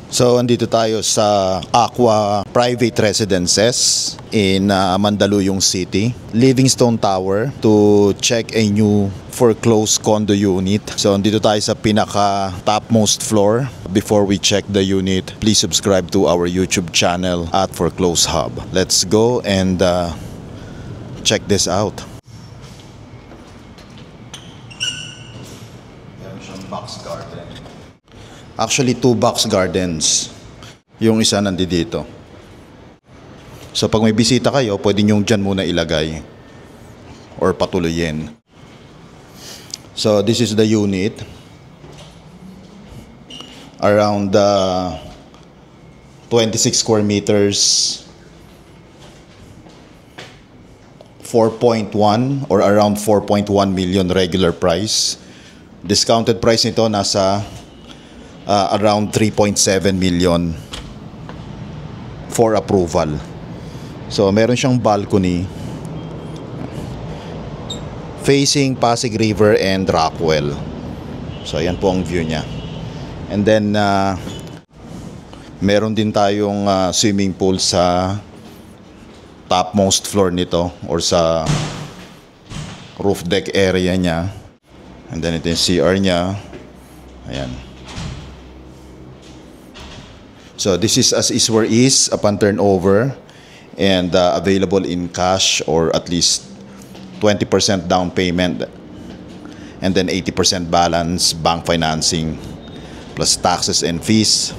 So, andito tayo sa Aqua Private Residences in Mandaluyong City, Livingstone Tower, to check a new foreclosed condo unit. So, andito tayo sa pinaka topmost floor. Before we check the unit, please subscribe to our YouTube channel at Foreclosed Hub. Let's go and check this out. Meron siyang box garden. Actually, 2 box gardens. Yung isa nandito. So pag may bisita kayo, pwede nyo dyan muna ilagay or patuloyin. So this is the unit. Around 26 square meters. 4.1 or around 4.1 million regular price. Discounted price nito nasa around 3.7 million for approval. So meron siyang balcony facing Pasig River and Rockwell. So ayan po ang view niya. And then meron din tayong swimming pool sa topmost floor nito or sa roof deck area niya. And then ito yung CR niya. Ayan. So this is as is where is upon turnover and available in cash or at least 20% down payment and then 80% balance bank financing plus taxes and fees.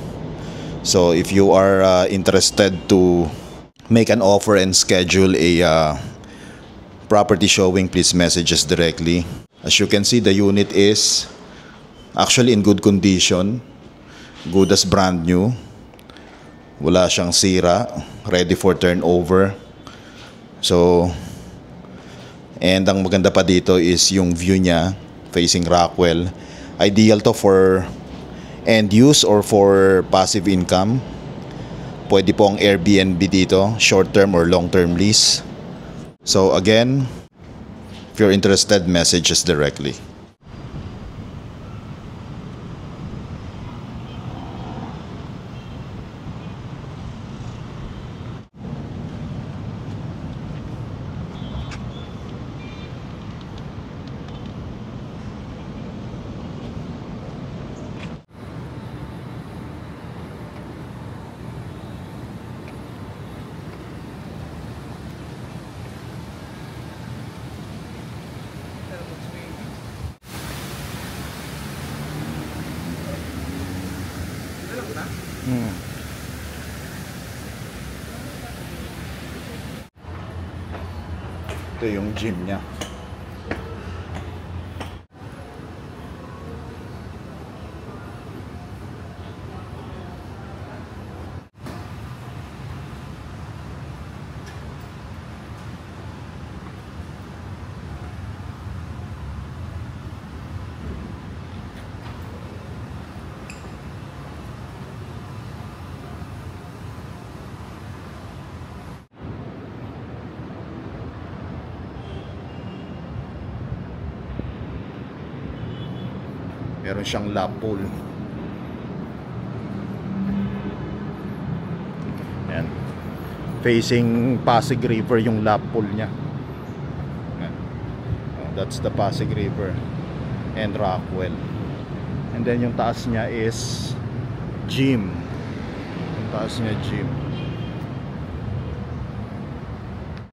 So if you are interested to make an offer and schedule a property showing, please message us directly. As you can see, the unit is actually in good condition, good as brand new. Wala siyang sira, ready for turnover. So, and ang maganda pa dito is yung view niya facing Rockwell. Ideal to for end use or for passive income. Pwede po ang Airbnb dito, short term or long term lease. So again, if you're interested, message us directly. Ito yung gym niya. Meron siyang lap pool. Ayan. Facing Pasig River yung lap pool niya. Ayan. That's the Pasig River and Rockwell. And then yung taas niya is gym. Yung taas niya gym.